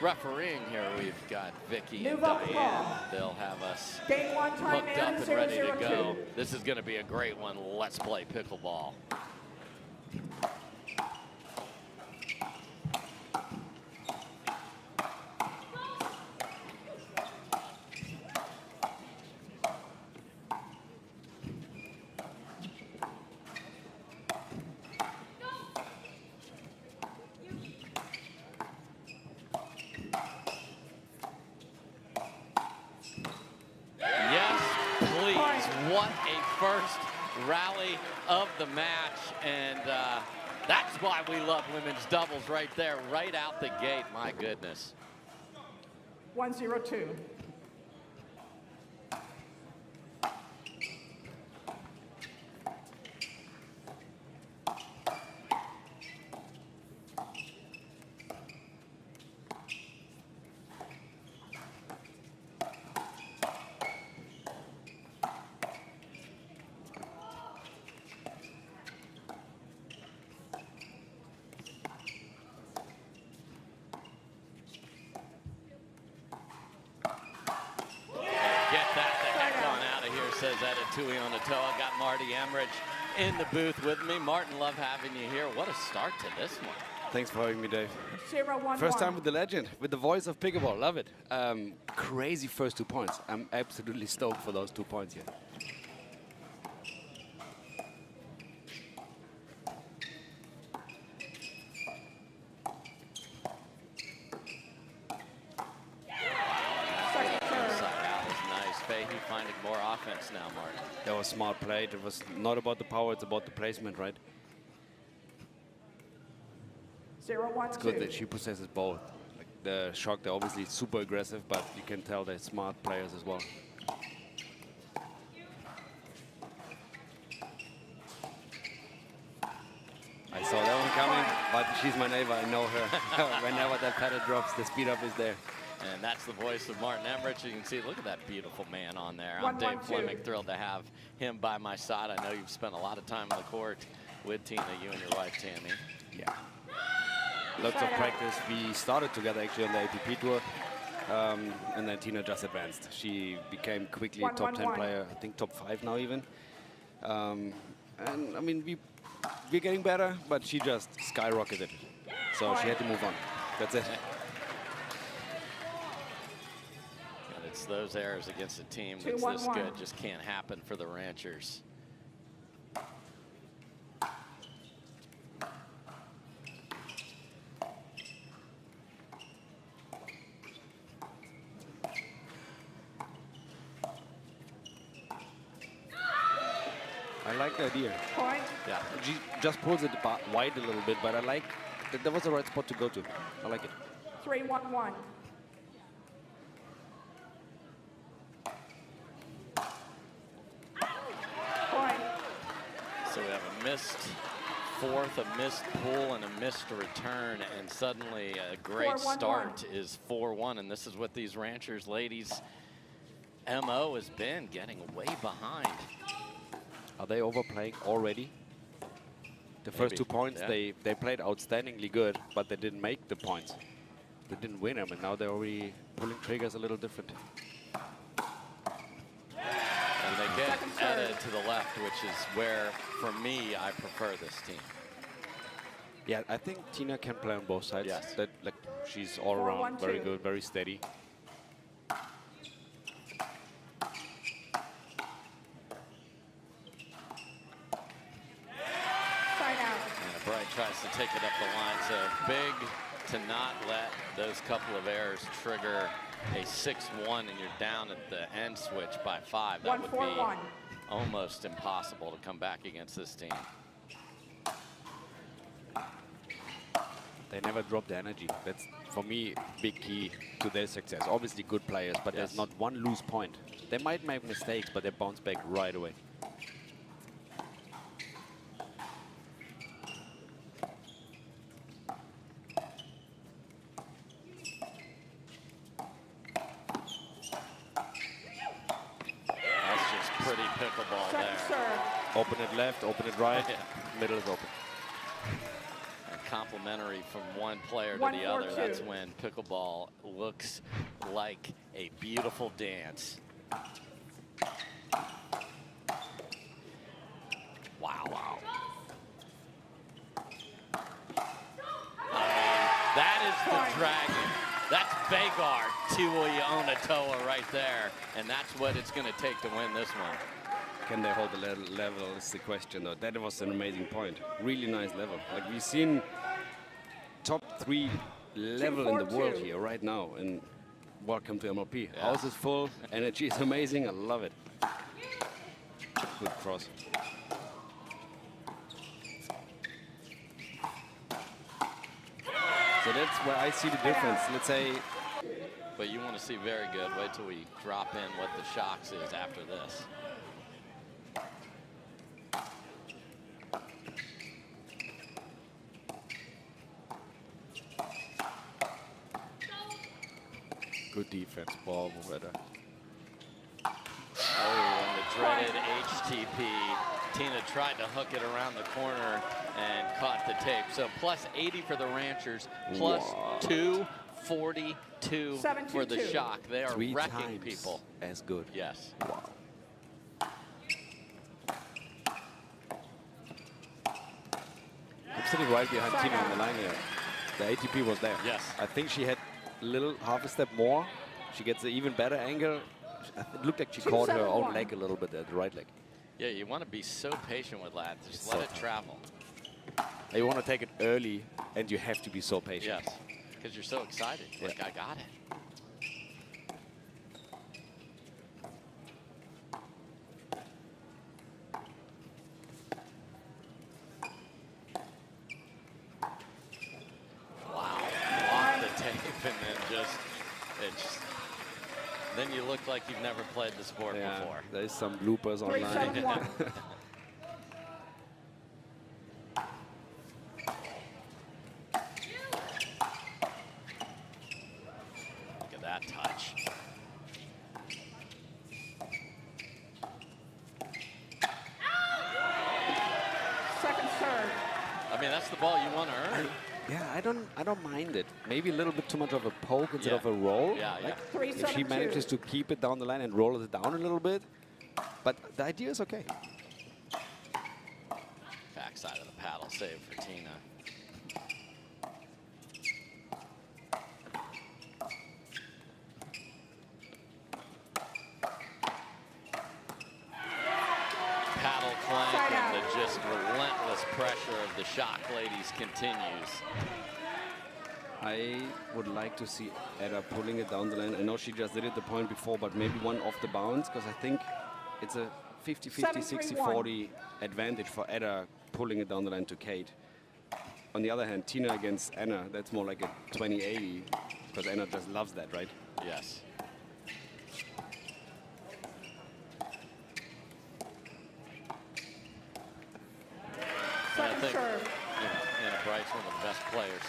Refereeing here, we've got Vicky and Diane. They'll have us Game 1 time hooked up in, and ready to 0-0-2. go. This is going to be a great one. Let's play pickleball. What a first rally of the match, and that's why we love women's doubles right there, right out the gate. My goodness. 1-0-2. Says Etta Tuionetoa. Got Marty Emmerich in the booth with me. Martin, love having you here. What a start to this one. Thanks for having me, Dave. 0-1-1. First time with the legend, with the voice of pickleball. Love it. Crazy first 2 points. I'm absolutely stoked for those 2 points here. Fahey finding more offense now, Martin. That was smart play. It was not about the power, it's about the placement, right? 0-1-2. It's good that she possesses both. Like the shock, they're obviously super aggressive, but you can tell they're smart players as well. I saw that one coming, but she's my neighbor. I know her. Whenever that paddle drops, the speed up is there. And that's the voice of Martin Emmerich. You can see, look at that beautiful man on there. I'm Dave Fleming, thrilled to have him by my side. I know you've spent a lot of time on the court with Tina, you and your wife, Tammy. Yeah. Lots of practice. We started together actually on the ATP tour. And then Tina just advanced. She became quickly a top 10 player, I think top 5 now even. And I mean, we're getting better, but she just skyrocketed. So she had to move on. That's it. It's those errors against a team that's this good just can't happen for the Ranchers. I like the idea. Point. Yeah, she just pulls it wide a little bit, but I like that was the right spot to go to. I like it. 3-1-1. So we have a missed fourth, a missed pull, and a missed return, and suddenly a great start is 4-1, and this is what these Ranchers ladies' MO has been, getting way behind. Are they overplaying already? The first 2 points, yeah. they played outstandingly good, but they didn't make the points. They didn't win them, and now they're already pulling triggers a little different. And they get Etta to the left, which is where, for me, I prefer this team. Yeah, I think Tina can play on both sides. Yes. That, like, she's all around very good, very steady. Bright tries to take it up the line, so big to not let those couple of errors trigger a 6-1 and you're down at the end switch by 5. That would be almost impossible to come back against this team. They never drop the energy. That's, for me, big key to their success. Obviously good players, but there's not one loose point. They might make mistakes, but they bounce back right away. Pickleball there. Open it left, open it right, middle is open. And complementary from one player to the other. 1-4-2. That's when pickleball looks like a beautiful dance. Wow, wow. That is the dragon. That's Gabriel Tardio right there. And that's what it's going to take to win this one. Can they hold the level is the question, though. That was an amazing point. Really nice level. Like, we've seen top 3 level in the world here right now. And welcome to MLP. Yeah. House is full. Energy is amazing. I love it. Good cross. So that's where I see the difference. Let's say. But you want to see very good. Wait till we drop in what the shocks is after this. Good defense, ball, Etta. Oh, and the dreaded HTP. Tina tried to hook it around the corner and caught the tape. So plus 80 for the Ranchers, plus 242 for the Shock. They are 3 wrecking times people. as good. Yes. Wow. I'm sitting right behind Tina on the line here. The ATP was there. Yes. I think she had a little half a step more. She gets an even better angle. It looked like she caught her own leg a little bit there, the right leg. Yeah, you want to be so patient with that. Just It's let so it tough. travel. You want to take it early, and you have to be so patient. Yes, because you're so excited. Like, I got it. Wow, off the tape and then it's, then you look like you've never played the sport Yeah, before. there's some bloopers online. 3-7-1. Look at that touch. Second serve. I mean, that's the ball you want to earn. Yeah, I don't mind it. Maybe a little bit too much of a poke instead of a roll. Yeah, yeah. Like, if she 3-7-2. manages to keep it down the line and roll it down a little bit, but the idea is okay. Backside of the paddle save for Tina. Paddle clank and the just relentless pressure of the Shock ladies continues. I would like to see Etta pulling it down the line. I know she just did it the point before, but maybe one off the bounce, because I think it's a 50-50, 60-40 advantage for Etta pulling it down the line to Kate. On the other hand, Tina against Anna, that's more like a 20-80, because Anna just loves that, right? Yes. And I Second think, serve. Anna Bright's one of the best players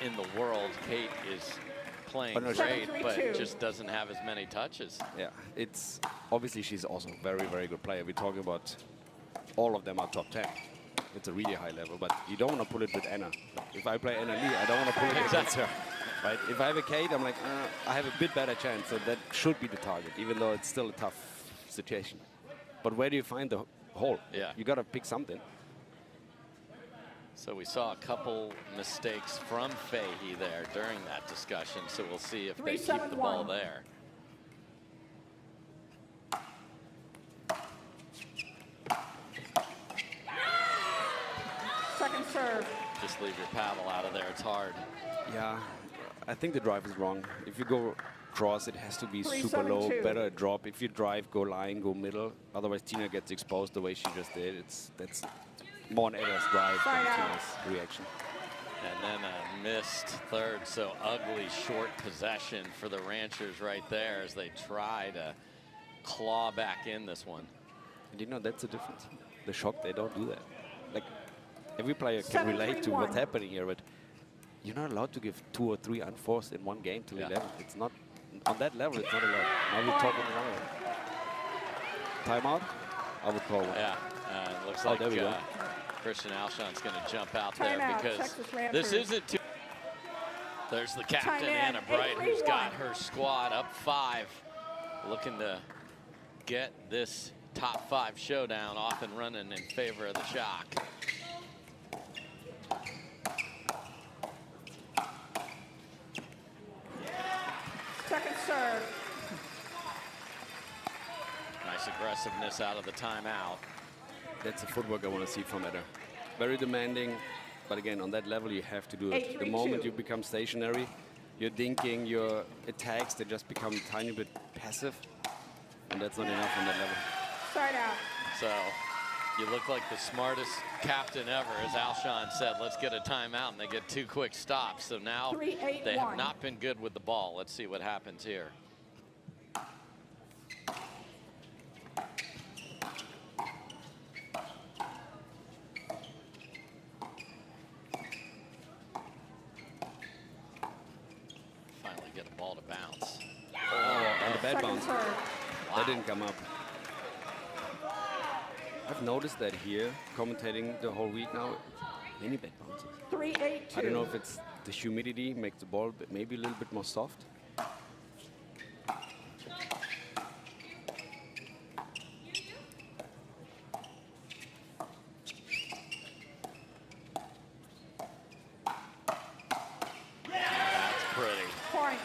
in the world. Kate is playing Oh, no, great, but 7-3-2. just doesn't have as many touches. Yeah, it's obviously she's also a very, very good player. We're talking about all of them are top 10. It's a really high level, but you don't want to pull it with Anna. If I play Anna Lee, I don't want to pull it against her. Right? If I have a Kate, I'm like, I have a bit better chance, so that should be the target, even though it's still a tough situation. But where do you find the hole? Yeah. You got to pick something. So we saw a couple mistakes from Fahey there during that discussion, so we'll see if they keep the ball 3-7-1. there. Second serve. Just leave your paddle out of there. It's hard. Yeah, I think the drive is wrong. If you go cross, it has to be super low, 3-7-2. better drop. If you drive, go line, go middle. Otherwise, Tina gets exposed the way she just did. That's more an Etta's drive than Side out. Tina's reaction. And then a missed third, so ugly short possession for the Ranchers right there as they try to claw back in this one. And you know, that's the difference. The Shock, they don't do that. Like, every player can relate to 7-3-1. what's happening here, but you're not allowed to give 2 or 3 unforced in one game till 11. It's not, on that level, it's not allowed. Now we're talking another one. Timeout? I would call one. Yeah, looks Oh, like there we go. Christian Alshon's going to jump out there Timeout, because Texas Rangers. this isn't too. There's the captain, Time in, Anna Bright, who's 8-3-1. got her squad up 5, looking to get this top 5 showdown off and running in favor of the Shock. Second serve. Nice aggressiveness out of the timeout. That's the footwork I want to see from Etta. Very demanding, but again, on that level, you have to do it. The 8-3-2. moment you become stationary, your dinking, your attacks, they just become a tiny bit passive, and that's not enough on that level. Side out. So you look like the smartest captain ever, as Alshon said. Let's get a timeout, and they get 2 quick stops. So now 3-8-1. they have not been good with the ball. Let's see what happens here. Finally get a ball to bounce. Oh, and the bad Second bounce. serve. That didn't come up. I've noticed that here, commentating the whole week now, many bad bounces. 3-8-2. I don't know if it's the humidity makes the ball maybe a little bit more soft. That's pretty. Point.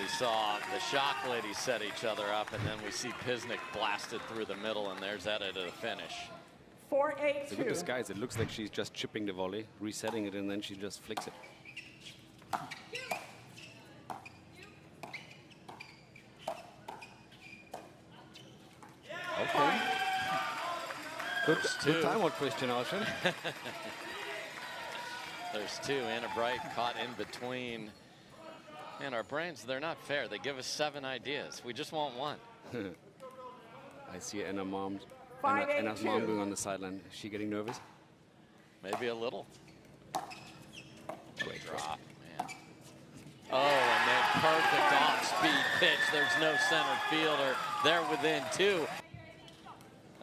We saw the Shock ladies set each other up, and then we see Pisnik blasted through the middle, and there's Etta to the finish. 4-8-2. The good disguise, it looks like she's just chipping the volley, resetting it, and then she just flicks it. Okay. Good time out, Christian Alshon. There's 2. Anna Bright caught in between. Man, our brains, they're not fair. They give us 7 ideas. We just want 1. I see Anna's mom going 5-8-2. on the sideline. Is she getting nervous? Maybe a little. Great Drop, man. Oh, and then perfect off-speed pitch. There's no center fielder. They're within 2.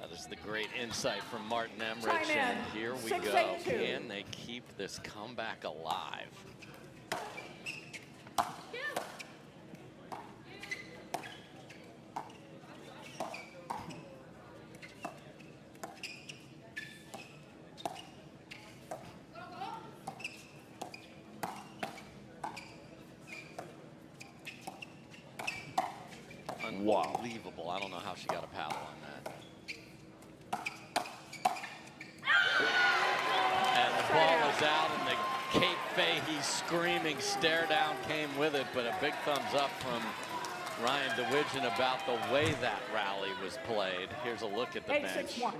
That is the great insight from Martin Emrich. Time in. And here we go. 6-8-2. Can they keep this comeback alive? Wow. Unbelievable. I don't know how she got a paddle on that. And the ball is out, and the Kate Fahey screaming stare down came with it, but a big thumbs up from Ryan DeWidgeon about the way that rally was played. Here's a look at the bench. 8-6-1.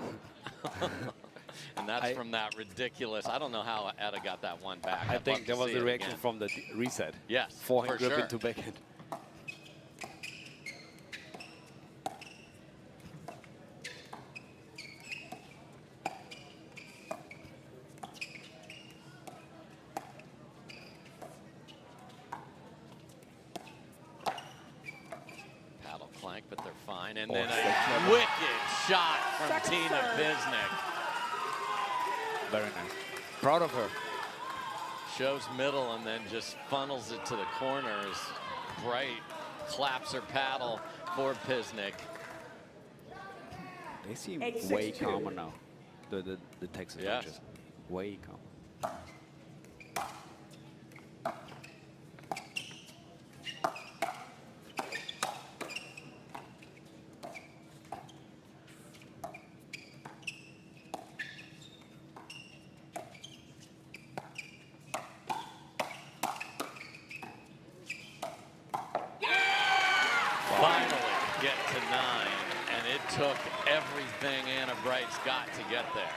And that's from that ridiculous. I don't know how Etta got that one back. I think there was a reaction from the reset. Yes, Forehand for grip sure. into backhand. Paddle clank, but they're fine. And Oh, then so a clever. wicked shot from Second Tina serve. Pisnik. Very nice. Proud of her. Shows middle and then just funnels it to the corners. Bright claps her paddle for Pisnik. They seem 8-6-2. way calmer now. The Texas Yes. Rangers. Way calmer. Finally get to 9, and it took everything Anna Bright's got to get there.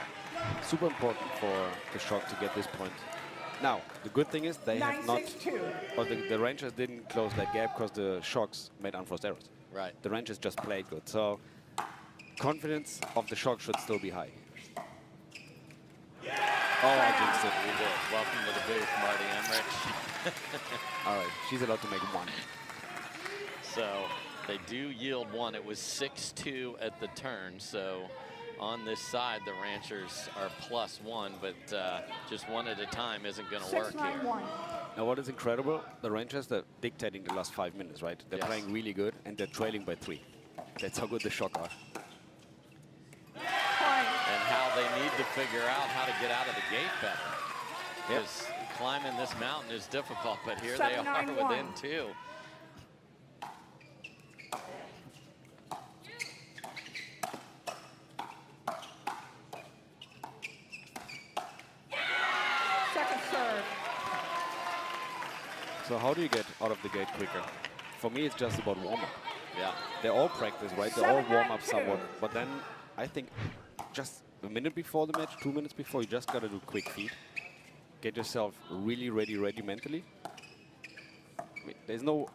Super important for the Shock to get this point. Now, the good thing is they have not, 9-6-2. or the Rangers didn't close that gap because the Shocks made unforced errors. Right. The Rangers just played good. So confidence of the Shock should still be high. Oh, I jinxed it. We did. Welcome to the booth, Marty Emrich. All right, she's allowed to make 1. So they do yield 1. It was 6-2 at the turn. So on this side, the Ranchers are +1, but just one at a time isn't going to work here. 6-9-1. Now, what is incredible, the Rangers, they're dictating the last 5 minutes, right? They're playing really good, and they're trailing by 3. That's how good the shock are. And how they need to figure out how to get out of the gate better. Because climbing this mountain is difficult, but here they are within 2. Second serve. So how do you get out of the gate quicker? For me, it's just about warm-up. Yeah. They all practice, right? They all warm up somewhat. But then I think just a minute before the match, 2 minutes before, you just got to do quick feet. Get yourself really ready mentally. I mean, there's no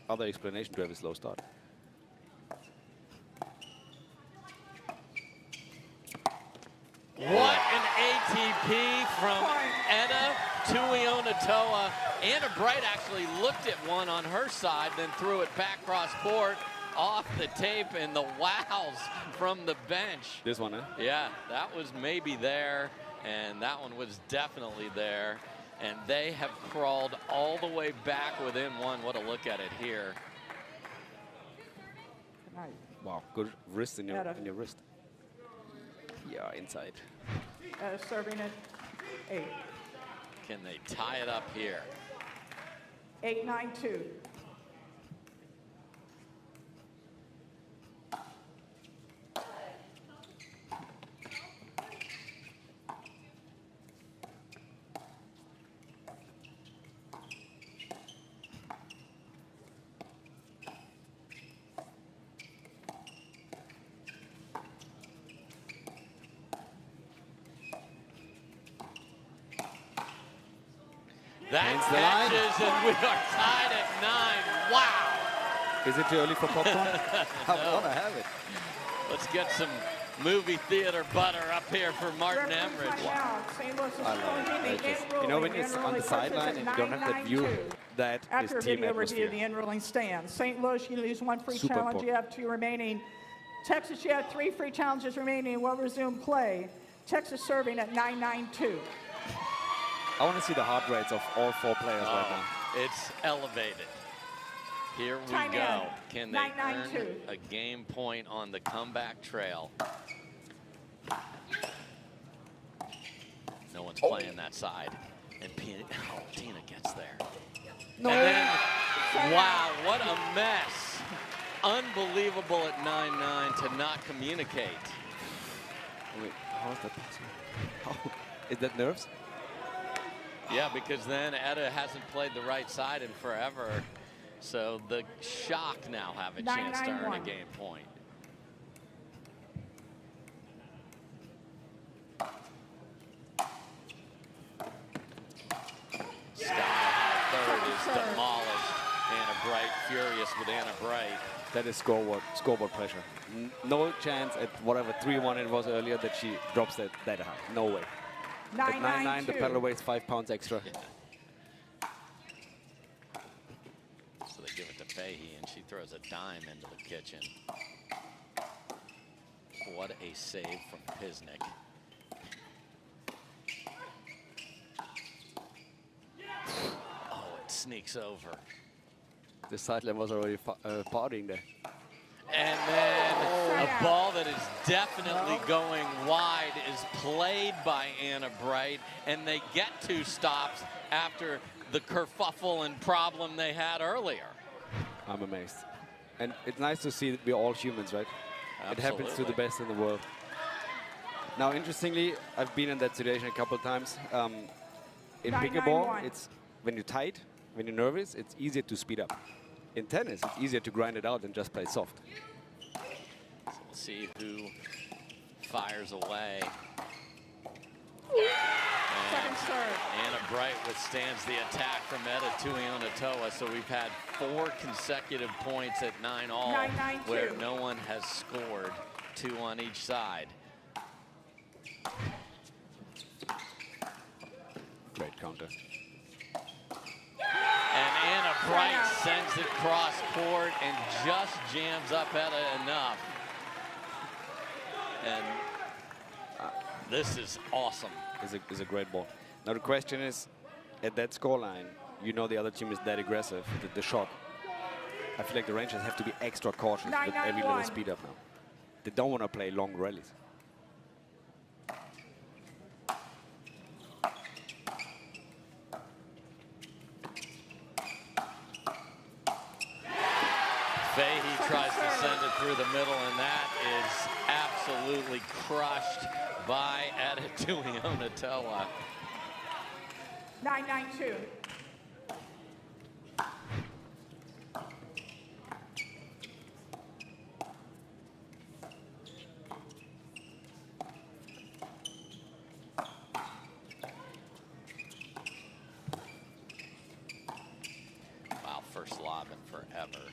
other explanation to have a slow start. What an ATP from Etta Tuionetoa. Anna Bright actually looked at one on her side, then threw it back cross court off the tape, and the wows from the bench. This one, eh? Yeah, that was maybe there, and that one was definitely there. And they have crawled all the way back within 1. What a look at it here. Wow, good wrist in your wrist. Yeah, inside. Serving at 8. Can they tie it up here? 8-9-2. That catches, and we are tied at 9. Wow. Is it too early for popcorn? I want to have it. Let's get some movie theater butter up here for Martin Emrich. I love it. You know, when you're on the sideline and you don't have that view, that is after a team video review atmosphere. of the in-rolling stands. St. Louis, you lose 1 free Super challenge. important. You have 2 remaining. Texas, you have 3 free challenges remaining and will resume play. Texas serving at 9-9-2. I want to see the heart rates of all 4 players right now. It's elevated. Here we Time go. in. Can they 9-9-2. earn a game point on the comeback trail? No one's playing that side. And Tina gets there. No. And then, wow, what a mess. Unbelievable at 9-9 to not communicate. Wait, how is that possible? How? Is that nerves? Yeah, because then Etta hasn't played the right side in forever. So the Shock now have a chance to earn a game point. Sky High third is demolished. Anna Bright furious with Anna Bright. That is scoreboard pressure. No chance at whatever 3-1 it was earlier that she drops that high. No way. At 9-9, the paddle weighs 5 pounds extra. Yeah. So they give it to Fahey, and she throws a dime into the kitchen. What a save from Pisnik. Oh, it sneaks over. The sideline was already partying there. And then a ball that is definitely going wide is played by Anna Bright, and they get 2 stops after the kerfuffle and problem they had earlier. I'm amazed. And it's nice to see that we're all humans, right? Absolutely. It happens to the best in the world. Now, interestingly, I've been in that situation a couple of times. In pickleball, it's when you're tight, when you're nervous, it's easier to speed up. In tennis, it's easier to grind it out and just play soft. So we'll see who fires away. Second serve. Anna Bright withstands the attack from Etta Tuionetoa. So we've had 4 consecutive points at 9-all, 9-9-2. where no one has scored, 2 on each side. Great counter. And Anna Bright sends it cross court and just jams up Etta enough. And This is awesome. It's a great ball. Now the question is, at that scoreline, you know the other team is that aggressive, the shot. I feel like the Rangers have to be extra cautious with every little speed up now. They don't want to play long rallies. Fahey tries to send it through the middle, and that is absolutely crushed by Etta Tuionetoa. 9-9-2. Wow, first lob in forever.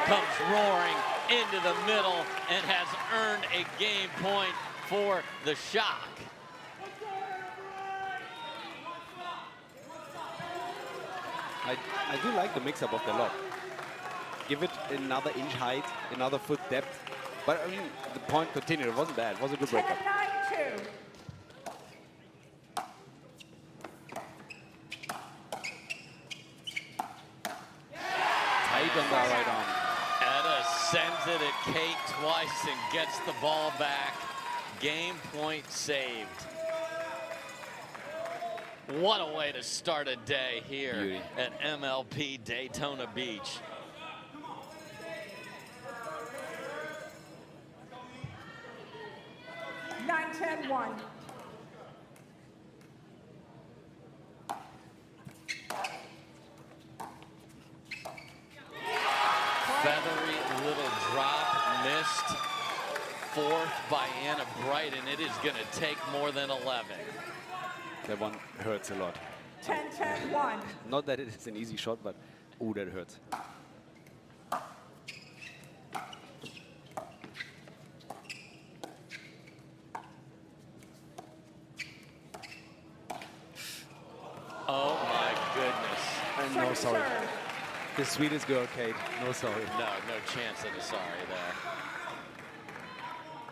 Comes roaring into the middle and has earned a game point for the Shock. I do like the mix-up of the lob. Give it another inch height, another foot depth. But I mean, the point continued. It wasn't bad. It was a good breakup. 10-9-2. Tight on the right arm. Etta sends it at Kate twice and gets the ball back. Game point saved. What a way to start a day here at MLP Daytona Beach. Nine, 10-1. Feathery little drop missed. Fourth by Anna Bright, and it is going to take more than 11. That one hurts a lot. 10-10-1. Not that it is an easy shot, but ooh, that hurts. Oh my goodness. And no sorry. The sweetest girl, Kate. No sorry. No chance of a sorry there.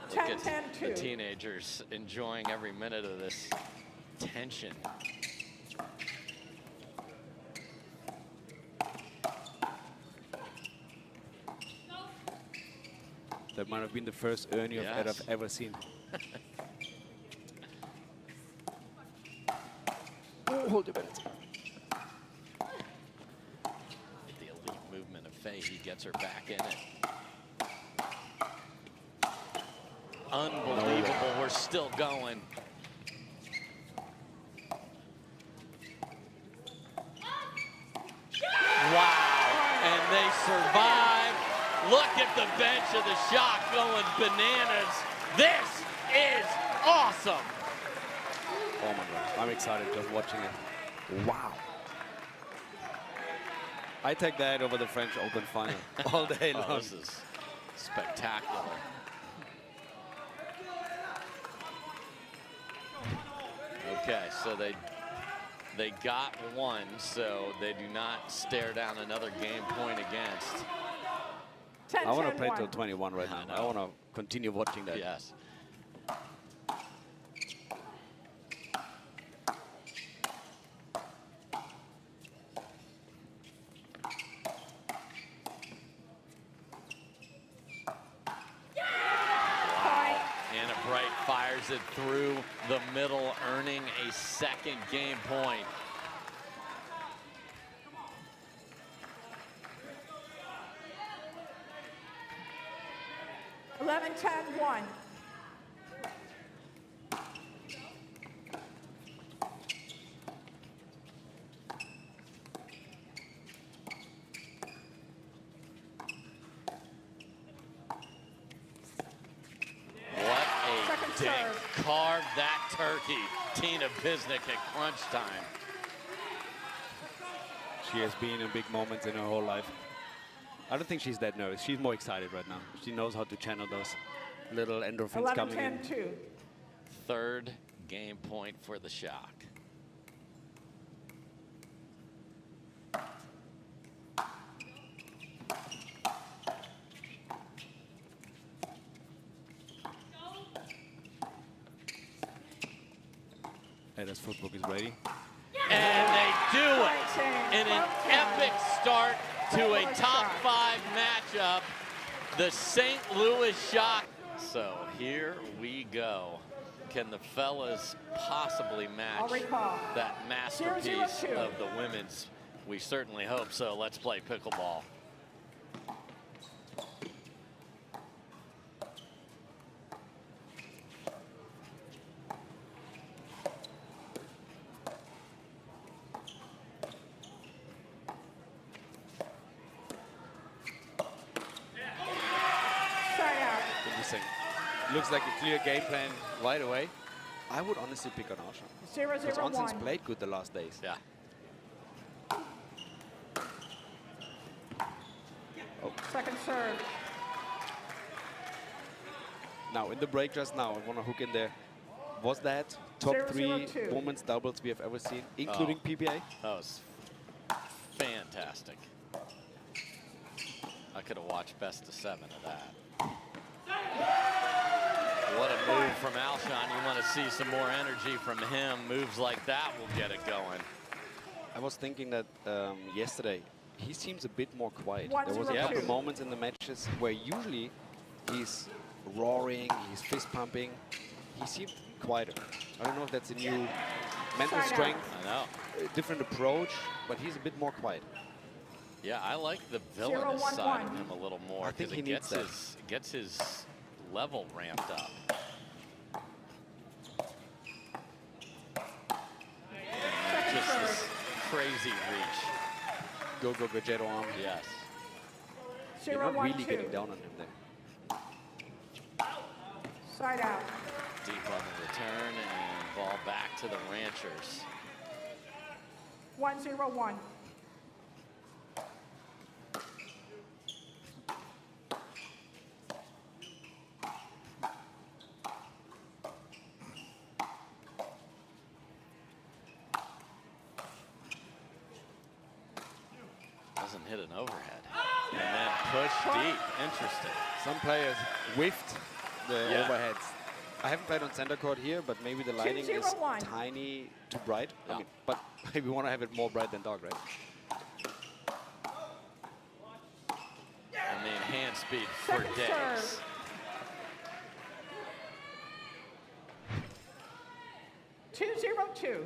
Look at the teenagers enjoying every minute of this tension. That might have been the first Ernie of Ed I've ever seen. Oh, hold it back. The elite movement of Fahey, he gets her back in it. Unbelievable, we're still going. Wow, and they survive. Look at the bench of the Shock going bananas. This is awesome. Oh my God, I'm excited just watching it. Wow. I take that over the French Open final all day long. This is spectacular. Okay, so they got one, so they do not stare down another game point against. I want to play till 21 right now. I want to continue watching that. Yes. Fires it through the middle, earning a second game point. $11-10-1. Carved that turkey, Tina Pisnik at crunch time. She has been in big moments in her whole life. I don't think she's that nervous. She's more excited right now. She knows how to channel those little endorphins coming in. 11-10-2. Third game point for the Shock. Etta's footwork is ready. And they do it in an epic start to a top 5 matchup. The St. Louis Shock. So here we go. Can the fellas possibly match that masterpiece of the women's? We certainly hope so. Let's play pickleball. Looks like a clear game plan right away. I would honestly pick on Alshon. Because Oncins played good the last days. Yeah. Oh. Second serve. Now, in the break just now, I want to hook in there. Was that top 3 women's doubles we have ever seen, including PBA? That was fantastic. I could have watched best of 7 of that. What a move from Alshon. You want to see some more energy from him. Moves like that will get it going. I was thinking that yesterday, he seems a bit more quiet. There was a couple of moments in the matches where usually he's roaring, he's fist pumping. He seemed quieter. I don't know if that's a new mental strength. I know. A different approach, but he's a bit more quiet. Yeah, I like the villainous side of him a little more because it gets his level ramped up. Just this crazy reach. Go, jet arm. Yes. You're not really getting down on him there. Side out. Deep on the return and ball back to the Ranchers. 1-0-1. Doesn't hit an overhead. And then push deep. Interesting. Some players whiffed the overheads. I haven't played on center court here, but maybe the lighting is tiny to bright. Yeah. I mean, but maybe we want to have it more bright than dark, right? And the enhanced speed for days. 2-0-2.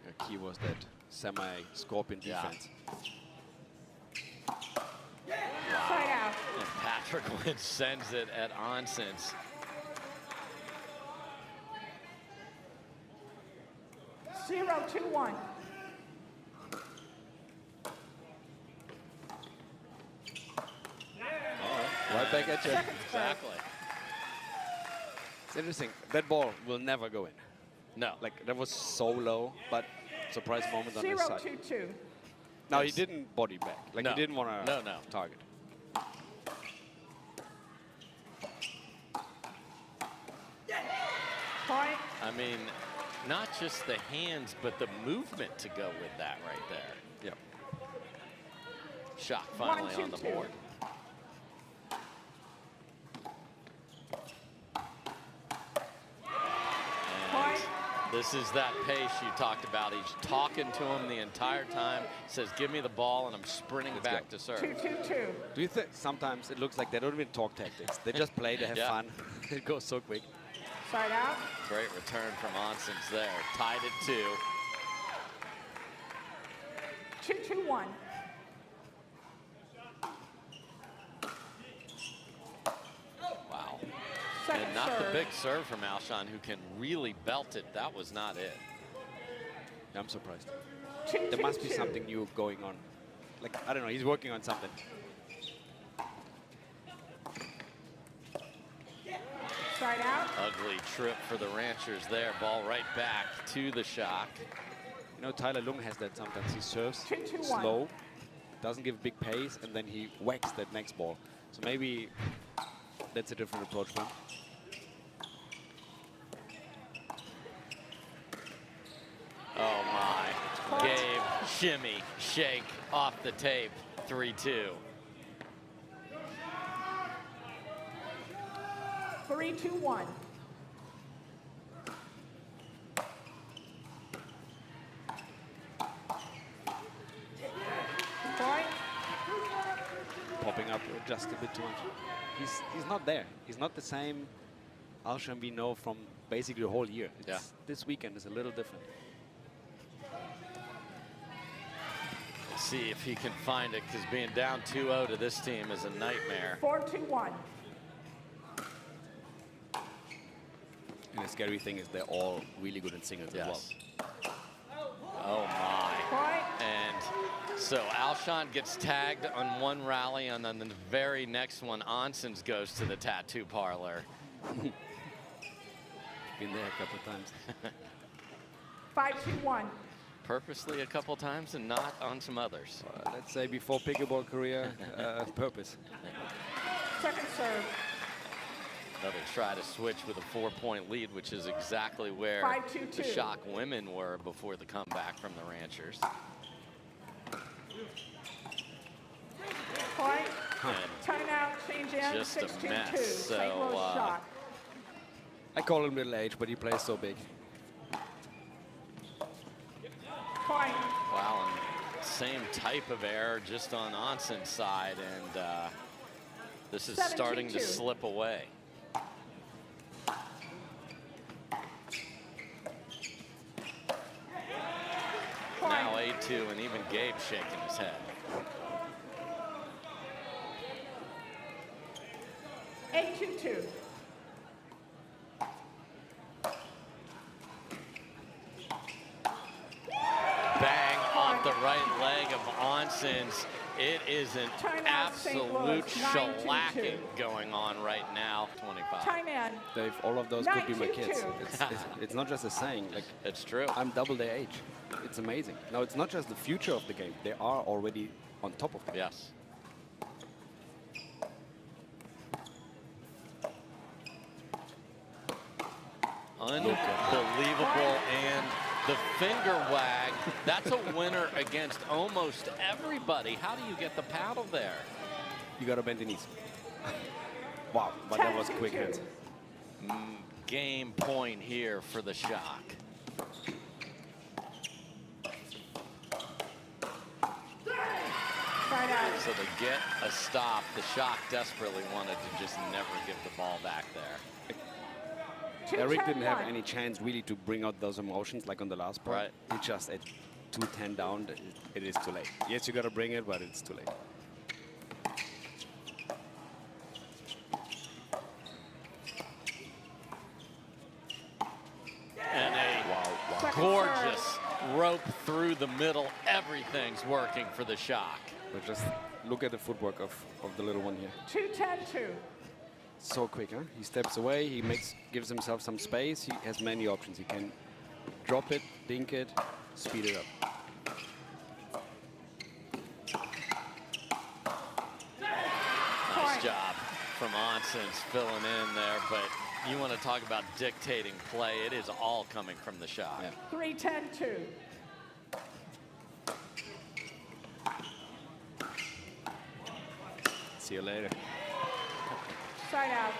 The key was that semi-scorpion defense. Side out. And Patriquin sends it at Oncins. 0-2-1. Right back at you. Exactly. It's interesting. That ball will never go in. No. Like, that was so low, but surprise moment on his side. 0-2-2. Now, he didn't body back. Like, he didn't want to target. Point. I mean, not just the hands, but the movement to go with that right there. Yep. Shot finally on the board. This is that pace you talked about. He's talking to him the entire time. Says, give me the ball, and I'm sprinting back to serve. 2-2-2. Do you think sometimes it looks like they don't even talk tactics? They just play to have fun. It goes so quick. Side out. Great return from Oncins there. Tied at 2. 2-2-1. Wow. Second And not serve. the big serve from Alshon, who can really belt it. That was not it. I'm surprised. 2-2-2. There must be something new going on. Like, I don't know, he's working on something. Side out. Ugly trip for the Ranchers there. Ball right back to the Shock. You know, Tyler Lung has that sometimes. He serves 2-2-1. slow, doesn't give big pace, and then he whacks that next ball. So maybe that's a different approach for him. Oh my. Gabe, shimmy, shake, off the tape, 3-2. 3-2-1. start to adjust a bit too much. He's not there. He's not the same Alshon we know from basically the whole year. This weekend is a little different. Let's see if he can find it, because being down 2-0 to this team is a nightmare. 4-2-1. And the scary thing is they're all really good in singles as well. Oh my. Point. And so Alshon gets tagged on one rally, and then the very next one, Oncins goes to the tattoo parlor. Been there a couple of times. 5-2-1. Purposely a couple times and not on some others. Let's say before pickleball career, purpose. Second serve. Another try to switch with a 4-point lead, which is exactly where 5-2-2. the Shock women were before the comeback from the Ranchers. Point. Timeout, change in, Just a 6-2-2. mess. St. Louis So, Shock. I call him middle age, but he plays so big. Point. Wow, and same type of error just on Oncins' side, and this is starting to 7-2-2. slip away. Point. Now 8-2, and even Gabe shaking his head. 8-2-2. Bang off the right leg of Oncins. It is an Timeout, St. Louis, absolute 9-2-2. shellacking going on right now. 25. Time in. Dave, all of those could be my 9-2-2. kids. It's not just a saying. Like, It's true. I'm double their age. It's amazing. Now, it's not just the future of the game. They are already on top of the game. Yes. Unbelievable, and the finger wag, that's a winner against almost everybody. How do you get the paddle there? You got to bend the knees. Wow, but that was quick hit. Game point here for the Shock. So to get a stop, the Shock desperately wanted to just never give the ball back there. Eric didn't have any chance really to bring out those emotions like on the last part. Right. He just at 2-10 down, it is too late. Yes, you got to bring it, but it's too late. And a gorgeous rope through the middle. Everything's working for the Shock. But just look at the footwork of the little one here. 2-10-2. So quick, huh? He steps away, he gives himself some space. He has many options. He can drop it, dink it, speed it up. Nice job from Oncins filling in there, but you want to talk about dictating play. It is all coming from the Shock. Yeah. 3-10-2. See you later. Side out.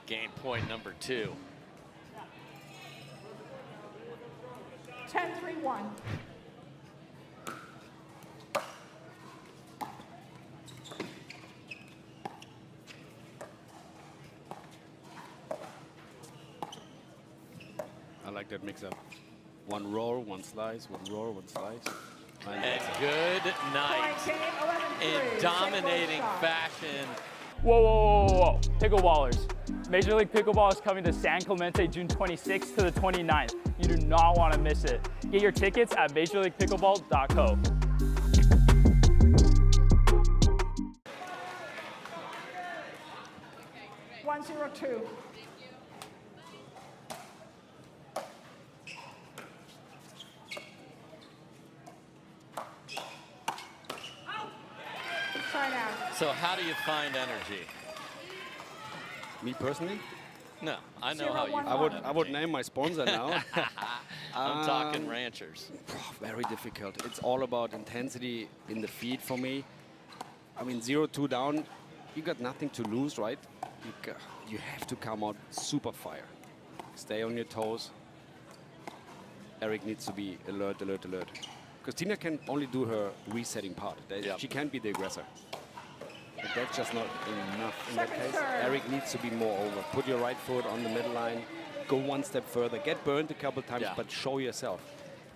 Game point number 2. 10-3-1. I like that mix-up. One roll, one slice, one roll, one slice. And good night. Point game, 11-3. In dominating fashion. Whoa, whoa, whoa, whoa, whoa. Pickleballers. Major League Pickleball is coming to San Clemente June 26th to the 29th. You do not want to miss it. Get your tickets at majorleaguepickleball.co. One, 0-2. Side out. So how do you find energy? Me personally, No, I know how you find I would energy. name my sponsor now. I'm talking Ranchers. Very difficult. It's all about intensity in the feed for me. I mean, 0-2 down, you got nothing to lose, right? You have to come out super fire. Stay on your toes. Eric needs to be alert, alert, alert. Because Tina can only do her resetting part. She can't be the aggressor. But that's just not enough in that case. Eric needs to be more over. Put your right foot on the midline. Go one step further. Get burned a couple times, but show yourself.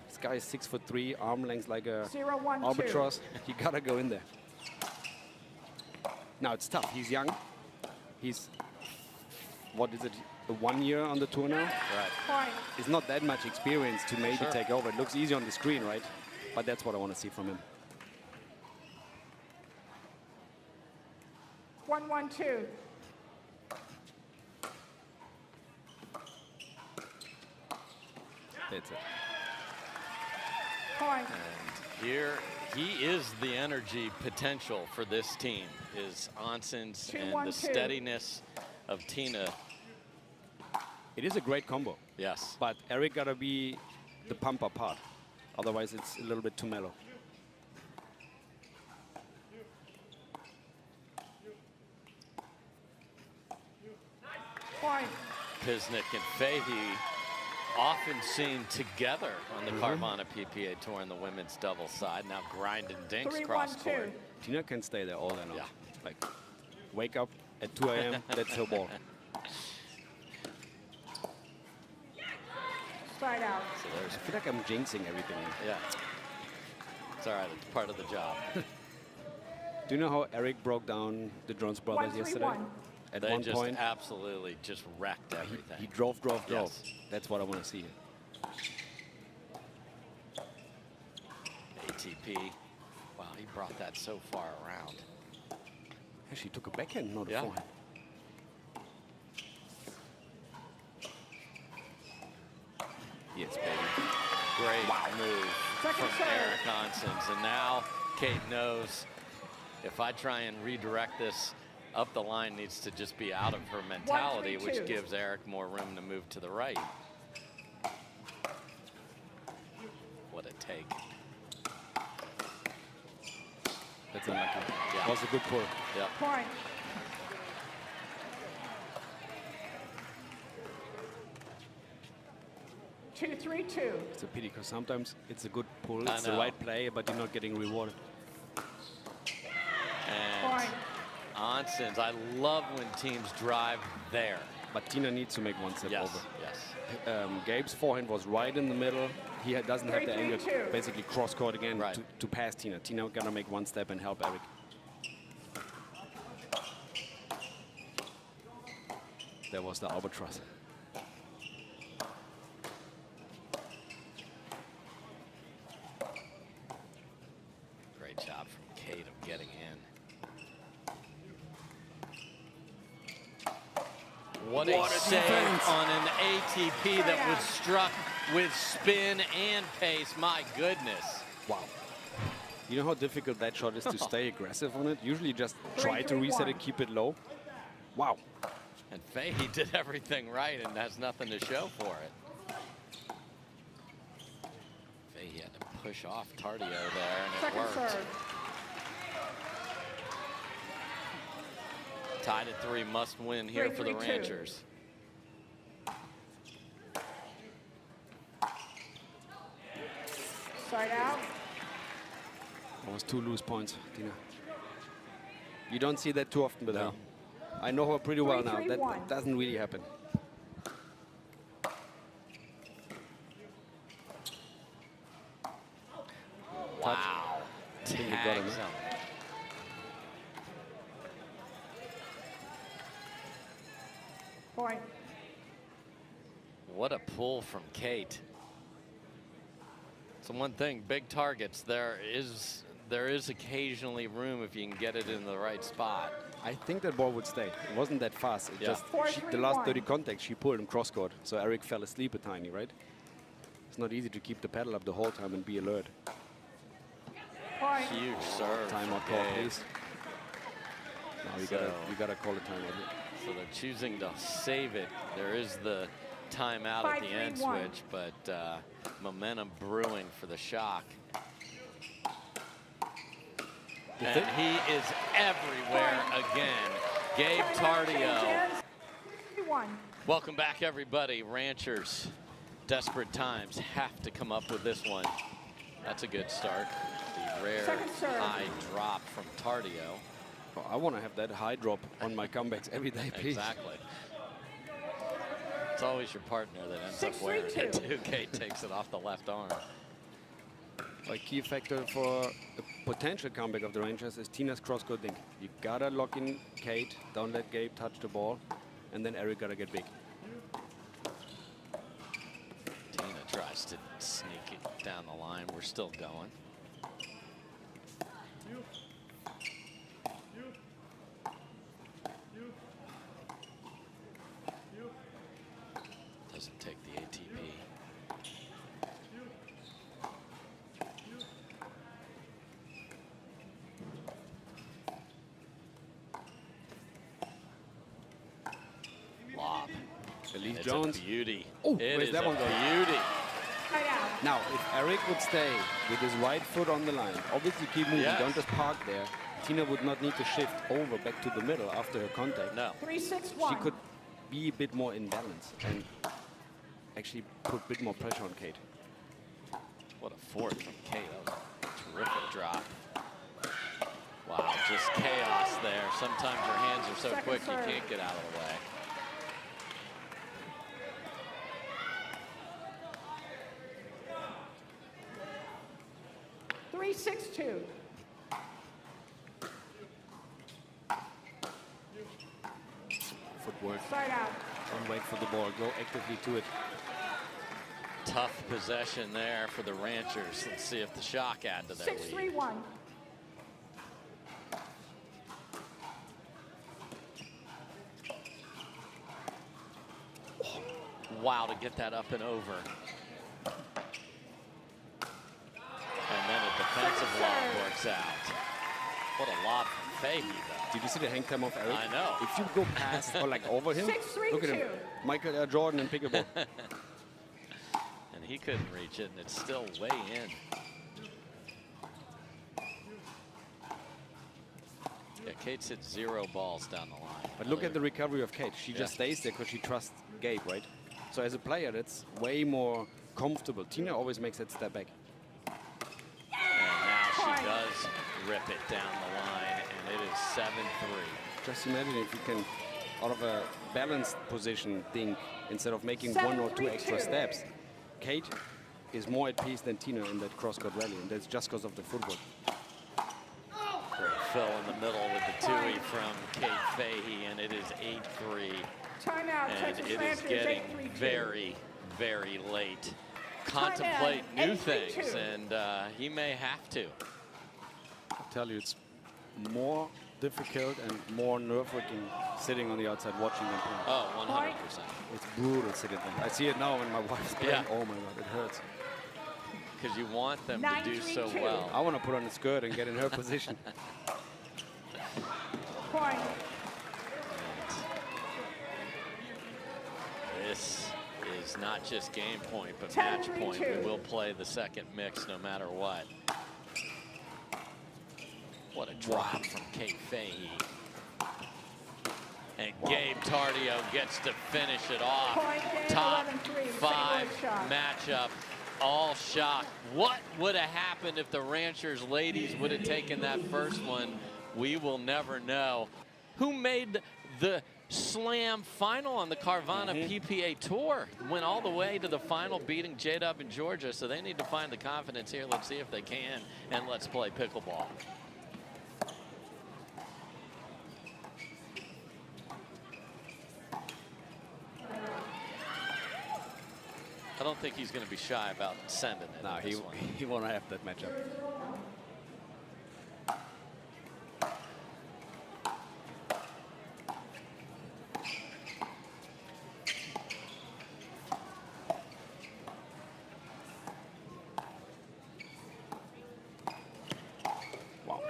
This guy is 6'3", arm length like a albatross. You gotta go in there. Now it's tough. He's young. He's, what is it, 1 year on the tour now? Point. It's not that much experience to maybe take over. It looks easy on the screen, right? But that's what I want to see from him. 1-1-2. That's it. Point. And here, he is the energy potential for this team, is Oncins and the steadiness of Tina. It is a great combo. Yes. But Eric gotta be the pumper part. Otherwise, it's a little bit too mellow. Point. Pisnik and Fahey often seen together on the Carvana PPA Tour in the women's double side. Now grinding dinks cross court. Tina can stay there all day long. Like, wake up at 2 a.m., that's her ball. Side out. So I feel like I'm jinxing everything. Yeah. It's all right. It's part of the job. Do you know how Eric broke down the Jones brothers yesterday? At they one just point, absolutely just wrecked everything. he drove. Yes. That's what I want to see. ATP. Wow, he brought that so far around. She took a backhand, not a forehand. Yes, baby. Great move from Eric Oncins. And now Kate knows if I try and redirect this up the line, needs to just be out of her mentality, which gives Eric more room to move to the right. What a take. That's unlucky. That was a good pull. Point. Two, 3-2. It's a pity because sometimes it's a good pull, it's the right play, but you're not getting rewarded. And Oncins, I love when teams drive there. But Tina needs to make one step over. Yes. Gabe's forehand was right in the middle. He doesn't have the angle, basically cross court again to pass Tina. Tina gotta make one step and help Eric. There was the albatross. Great job from Kate of getting in. What a save on an ATP that was struck with spin and pace. My goodness. Wow. You know how difficult that shot is to stay aggressive on it? Usually just try to reset it, keep it low. Wow. And Fahey did everything right and has nothing to show for it. Fahey had to push off Tardio there, and it worked. Tied at 3, must win here for the Ranchers. Side out. Almost 2 loose points, Tina. You don't see that too often with her. I know her pretty well now. That doesn't really happen. Wow. Tags him. Point. What a pull from Kate. So one thing, big targets, there is occasionally room if you can get it in the right spot. I think that ball would stay. It wasn't that fast. It just the last 30 contacts, she pulled him cross court. So Eric fell asleep a tiny, right? It's not easy to keep the pedal up the whole time and be alert. Huge serve. Timeout call, please. No, you gotta call a timeout. So they're choosing to save it. There is the timeout at the end switch, but momentum brewing for the shock. And he is everywhere again. Gabe Tardio. Welcome back, everybody. Ranchers, desperate times have to come up with this one. That's a good start. The rare Second serve. high drop from Tardio. Oh, I want to have that high drop on my comebacks every day, please. Exactly. It's always your partner that ends up wearing it too. Kate takes it off the left arm. A key factor for a potential comeback of the Rangers is Tina's cross-court dink. You gotta lock in Kate, don't let Gabe touch the ball, and then Eric gotta get big. Tina tries to sneak it down the line. We're still going. Doesn't take the ATP. Lob. Elise It's Jones. a beauty. Oh, It where's is that a one going? beauty. Right out. Now, if Eric would stay with his right foot on the line, obviously keep moving, Yes. don't just park there. Tina would not need to shift over back to the middle after her contact. No. 3-6-1. She could be a bit more in balance and actually put a bit more pressure on Kate. What a fourth from Kate. That was a terrific drop. Wow, just chaos there. Sometimes your hands are so Second quick serve. you can't get out of the way. Three, 6-2. Footwork. Side out. Don't wait for the ball. Go actively to it. Tough possession there for the Ranchers. Let's see if the Shock add to their lead. 6-3-1. Wow, to get that up and over. And then a defensive lob works out. What a lob from Fahey, though. Did you see the hang time of Eric? I know. If you go past or like over him, 6-3-2. look at him. Michael Jordan in pickleball. And he couldn't reach it, and it's still way in. Yeah, Kate's hit 0 balls down the line. But look at the recovery of Kate. She just Yeah. stays there because she trusts Gabe, right? So as a player, that's way more comfortable. Tina always makes that step back. And now she does rip it down the line, and it is 7-3. Just imagine if you can, out of a balanced position, think instead of making 1 or 2 extra 7-3-2. steps. Kate is more at peace than Tina in that cross-court rally, and that's just because of the footwork. Fill in the middle with the Tui from Kate Fahey, and it is 8-3. Timeout. And Texas it is Rangers getting 8-3-2. very, very late. Contemplate new 8-3-2. things, and he may have to. I tell you, it's more difficult and more nerve-wracking sitting on the outside watching them play. Oh, 100%. It's brutal sitting there. I see it now when my wife's playing. Yeah. Oh my God, it hurts. Because you want them to do so 9-3-2. well. I want to put on a skirt and get in her position. Point. This is not just game point, but 10-3-2. match point. We will play the second mix no matter what. What a drop from Kate Fahey. And Gabe Tardio gets to finish it off. Point game, Top 11-3, 5 St. Louis Shock. matchup. All Shock. What would have happened if the Ranchers ladies would have taken that first one? We will never know. Who made the Slam final on the Carvana PPA Tour? Went all the way to the final, beating J-Dub in Georgia, so they need to find the confidence here. Let's see if they can, and let's play pickleball. I don't think he's going to be shy about sending it. No, in this one. he won't have that matchup. Wow.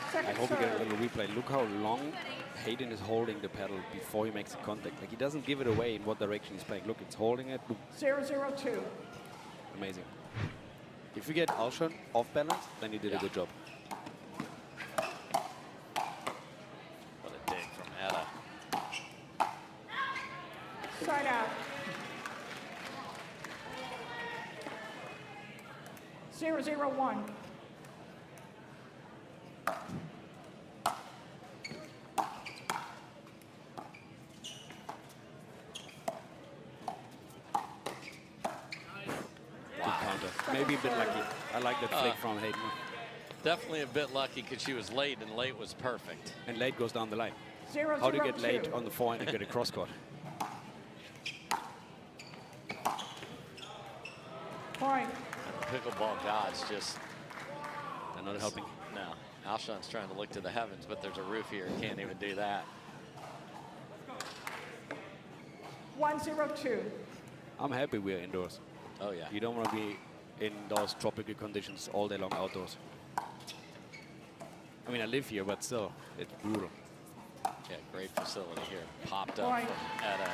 I Second hope we get a serve. little replay. Look how long Hayden is holding the paddle before he makes the contact. Like, he doesn't give it away in what direction he's playing. Look, it's holding it. Boom. 0-0-2. Amazing. If you get Alshon off balance, then you did a good job. What a dig from Etta. Side out. 0-0-1. Maybe a bit lucky. I like that flick from Hayden. Definitely a bit lucky because she was late, and late was perfect. And late goes down the line. 0-0-2. How do you get late on the forehand and get a cross court? Point. And the pickleball gods just... They're not helping. No. Alshon's trying to look to the heavens, but there's a roof here. Can't even do that. 1-0-2. I'm happy we're indoors. Oh, yeah. You don't want to be in those tropical conditions all day long outdoors. I mean, I live here, but still, it's brutal. Yeah, great facility here. Popped up from Etta,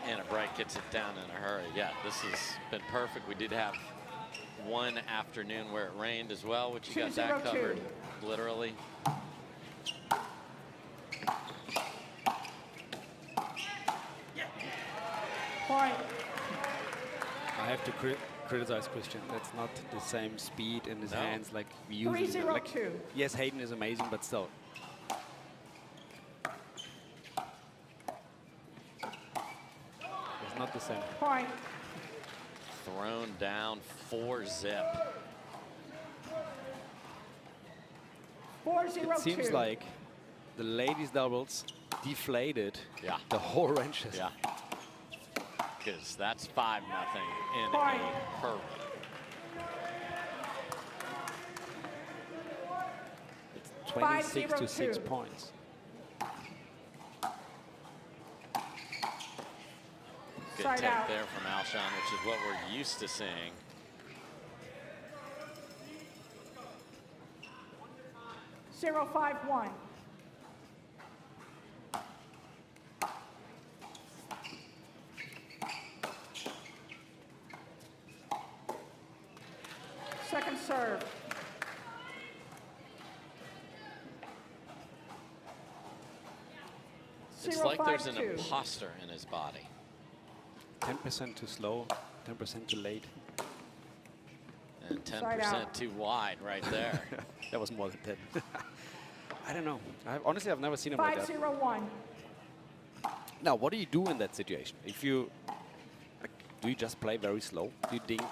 and Anna Bright gets it down in a hurry. Yeah, this has been perfect. We did have one afternoon where it rained as well, which you got that covered, literally. Point. I have to criticize Christian. That's not the same speed in his hands like we usually do. 3-0-2. Yes, Hayden is amazing, but still. It's not the same. Point. Thrown down 4-zip. 4-0-2. It seems like the ladies doubles deflated the whole ranges. Yeah. Because that's 5-0 in Point. a hurry. It's 26 to 6 points. Good Side take out. there from Alshon, which is what we're used to seeing. 0-5-1. Second serve. It's like there's an imposter in his body. 10% too slow, 10% too late. And 10% too wide right there. That was more than 10. I don't know. Honestly, I've never seen him like that. 5-0-1. Now, what do you do in that situation? If you, do you just play very slow? Do you dink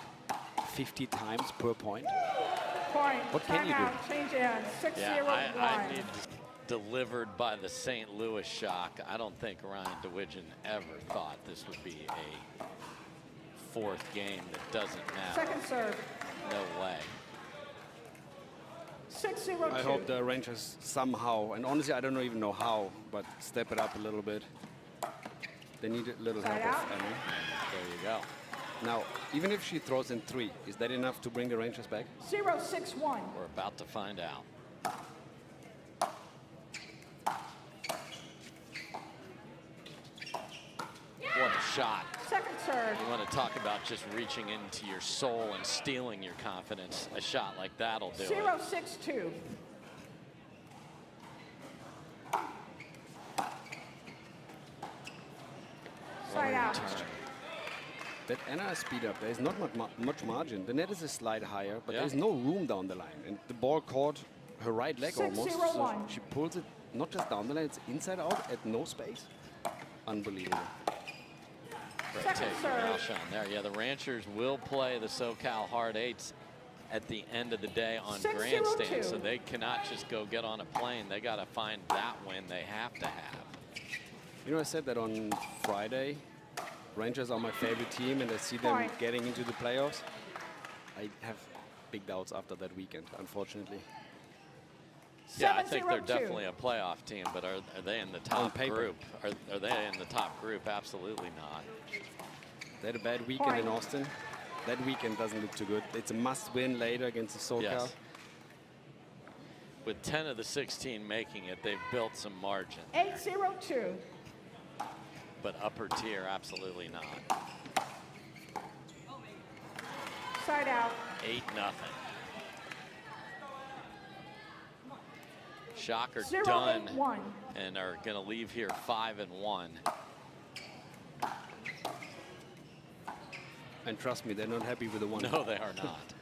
50 times per point? Point. What can you do? Change hands. 6-0-1. Yeah, I need delivered by the St. Louis shock. I don't think Ryan DeWidgeon ever thought this would be a fourth game that doesn't matter. Second serve. No way. 6-0-2. I hope the Rangers somehow, and honestly, I don't even know how, but step it up a little bit. They need a little help. There you go. Now, even if she throws in 3, is that enough to bring the Rangers back? 0-6-1. We're about to find out. What a shot. Second serve. You want to talk about just reaching into your soul and stealing your confidence. A shot like that'll do it. 0-6-2. Side out. That Anna speed up, there's not much margin. The net is a slide higher, but there's no room down the line. And the ball caught her right leg almost. So she pulls it not just down the line, it's inside out at no space. Unbelievable. Great take from Alshon there. Yeah, the Ranchers will play the SoCal Hard Eights at the end of the day on grandstand, so they cannot just go get on a plane. They got to find that win they have to have. You know, I said that on Friday. Rangers are my favorite team, and I see them getting into the playoffs. I have big doubts after that weekend, unfortunately. Yeah, I think they're definitely a playoff team, but are they in the top group? Are they in the top group? Absolutely not. They had a bad weekend in Austin. That weekend doesn't look too good. It's a must-win later against the SoCal. Yes. With 10 of the 16 making it, they've built some margin. 8-0-2. But upper tier, absolutely not. Side out. 8-0. Shocker 0-8-1. done and are going to leave here 5-1. And trust me, they're not happy with the one. No, they are not.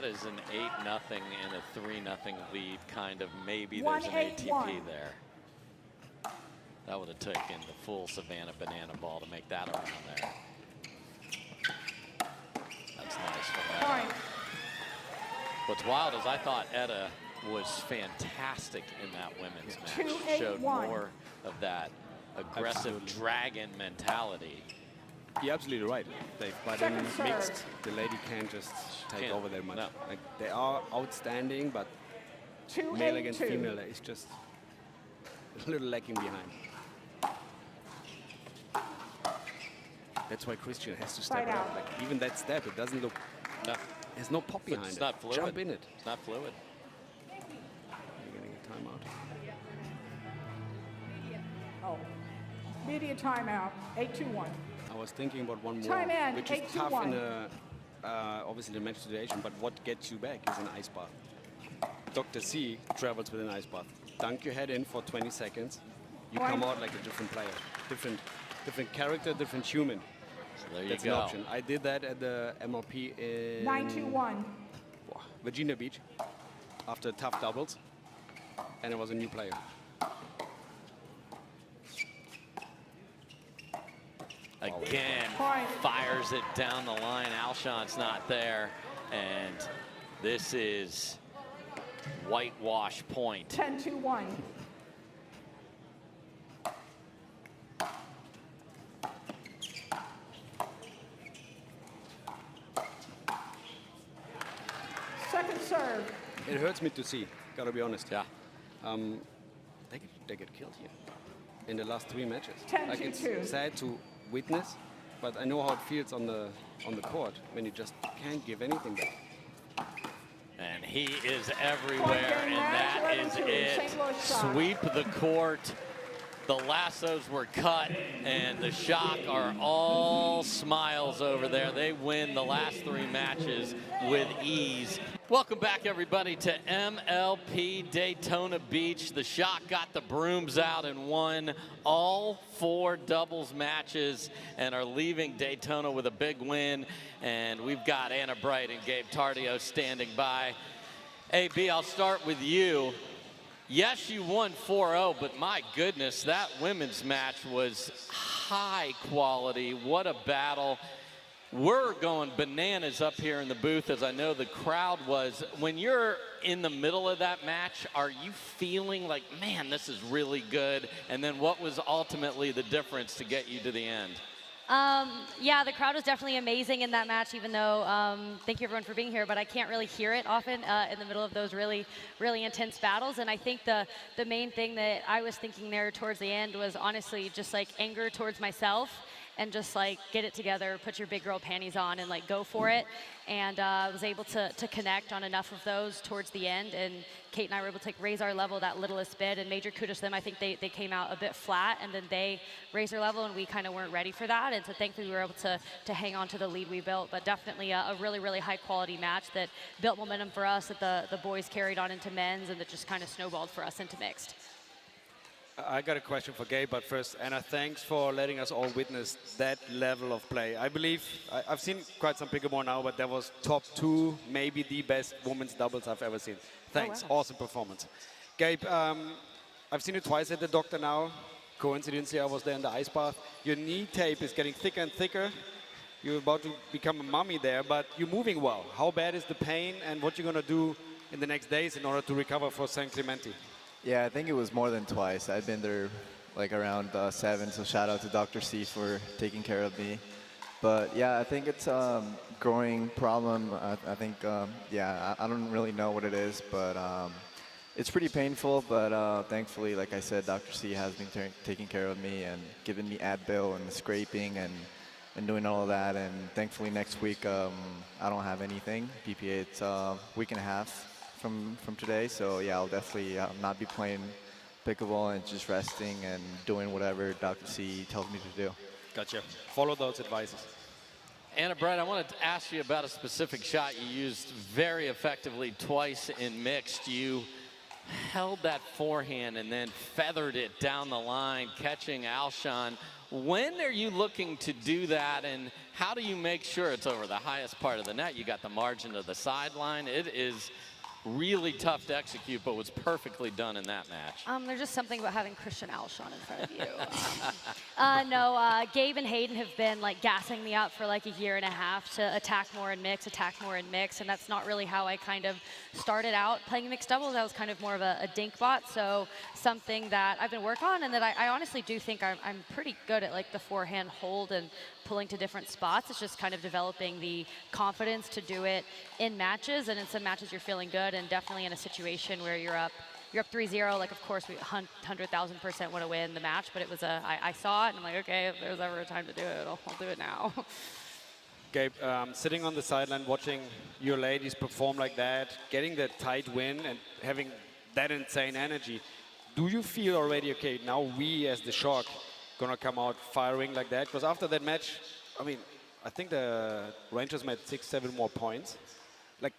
is an 8-0 and a 3-0 lead, kind of. Maybe there's an ATP there. That would have taken the full Savannah banana ball to make that around there. That's nice for Etta. What's wild is I thought Etta was fantastic in that women's match. Showed more of that aggressive dragon mentality. You're absolutely right, Dave. But in mixed, the lady can't just take over that much. No. Like, they are outstanding, but male against female is just a little lacking behind. That's why Christian has to step up. Like, even that step, it doesn't look. No. There's no pop behind it. It's not fluid. Jump in it. It's not fluid. You're getting a timeout. Oh, media timeout. 8-2-1. I was thinking about one more, which is tough in a, obviously the match situation, but what gets you back is an ice bath. Dr. C travels with an ice bath. Dunk your head in for 20 seconds. You come out like a different player, different character, different human. So there you That's go. an option. I did that at the MLP in 9-2-1. Virginia Beach after tough doubles, and it was a new player. Again, fires it down the line. Alshon's not there, and this is whitewash point. 10-2-1. Second serve. It hurts me to see, gotta be honest. Yeah. They get killed here in the last 3 matches. 10-2-2. Like, it's sad to witness, but I know how it feels on the court when you just can't give anything back. And he is everywhere, and that is it. Sweep the court. The lassos were cut, and the Shock are all smiles over there. They win the last 3 matches with ease. Welcome back, everybody, to MLP Daytona Beach. The Shock got the brooms out and won all 4 doubles matches and are leaving Daytona with a big win. And we've got Anna Bright and Gabe Tardio standing by. AB, I'll start with you. Yes, you won 4-0, but my goodness, that women's match was high quality. What a battle. We're going bananas up here in the booth, as I know the crowd was. When you're in the middle of that match, are you feeling like, man, this is really good? And then what was ultimately the difference to get you to the end? Yeah, the crowd was definitely amazing in that match, even though, thank you everyone for being here, but I can't really hear it often in the middle of those really, really intense battles. And I think the main thing that I was thinking there towards the end was honestly just like anger towards myself and just like get it together, put your big girl panties on and like go for it. And I was able to connect on enough of those towards the end. And Kate and I were able to raise our level that littlest bit, and major kudos to them. I think they came out a bit flat, and then they raised their level, and we kind of weren't ready for that. And so thankfully we were able to hang on to the lead we built. But definitely a really, really high quality match that built momentum for us, that the boys carried on into men's, and that just kind of snowballed for us into mixed. I got a question for Gabe, but first, Anna, thanks for letting us all witness that level of play. I believe, I've seen quite some pickleball now, but that was top 2, maybe the best women's doubles I've ever seen. Thanks, oh, wow. Awesome performance. Gabe, I've seen you twice at the doctor now. Coincidentally, I was there in the ice bath. Your knee tape is getting thicker and thicker. You're about to become a mummy there, but you're moving well. How bad is the pain, and what you're gonna do in the next days in order to recover for San Clemente? Yeah, I think it was more than twice. I've been there like around 7, so shout out to Dr. C for taking care of me. But yeah, I think it's a growing problem. I think, yeah, I don't really know what it is, but it's pretty painful. But thankfully, like I said, Dr. C has been taking care of me and giving me Advil and scraping and doing all of that. And thankfully next week, I don't have anything. PPA, it's a week and a half from today, so yeah, I'll definitely not be playing pickleball and just resting and doing whatever Dr. C tells me to do. Gotcha. Follow those advices. Anna Bright, I wanted to ask you about a specific shot you used very effectively twice in mixed. You held that forehand and then feathered it down the line, catching Alshon. When are you looking to do that, and how do you make sure it's over the highest part of the net? You got the margin of the sideline. It is really tough to execute, but was perfectly done in that match. There's just something about having Christian Alshon in front of you. Gabe and Hayden have been like gassing me up for like a year and a half to attack more and mix, and that's not really how I kind of started out playing mixed doubles. I was kind of more of a dink bot, so something that I've been working on, and that I honestly do think I'm pretty good at like the forehand hold and pulling to different spots. It's just kind of developing the confidence to do it in matches, and in some matches you're feeling good, and definitely in a situation where you're up 3-0, like of course we 100,000% want to win the match, but it was I saw it and I'm like, okay, if there's ever a time to do it, I'll do it now. Gabe, sitting on the sideline watching your ladies perform like that, getting that tight win and having that insane energy, do you feel already, okay, now we as the Shock gonna come out firing like that? Because after that match, I mean, I think the Rangers made 6-7 more points. Like,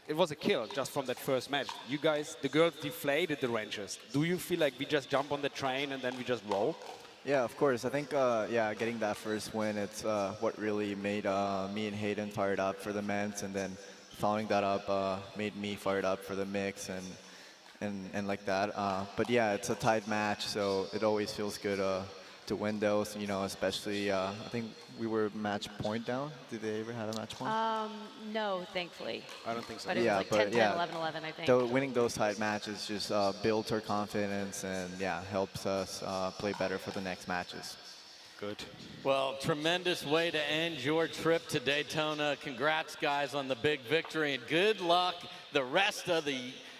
it was a kill just from that first match. You guys, the girls deflated the Rangers. Do you feel like we just jump on the train and then we just roll? Yeah, of course. I think, getting that first win, it's what really made me and Hayden fired up for the men's, and then following that up made me fired up for the mix and like that. But yeah, it's a tight match, so it always feels good to win those, especially, I think we were match point down. Did they ever have a match point? No, thankfully. I don't think so. But it was like 10-10, 11-11, I think. Winning those tight matches just builds our confidence and, helps us play better for the next matches. Good. Well, tremendous way to end your trip to Daytona. Congrats, guys, on the big victory, and good luck the rest of the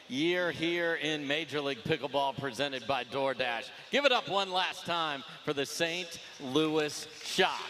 year here in Major League Pickleball, presented by DoorDash. Give it up one last time for the St. Louis Shock.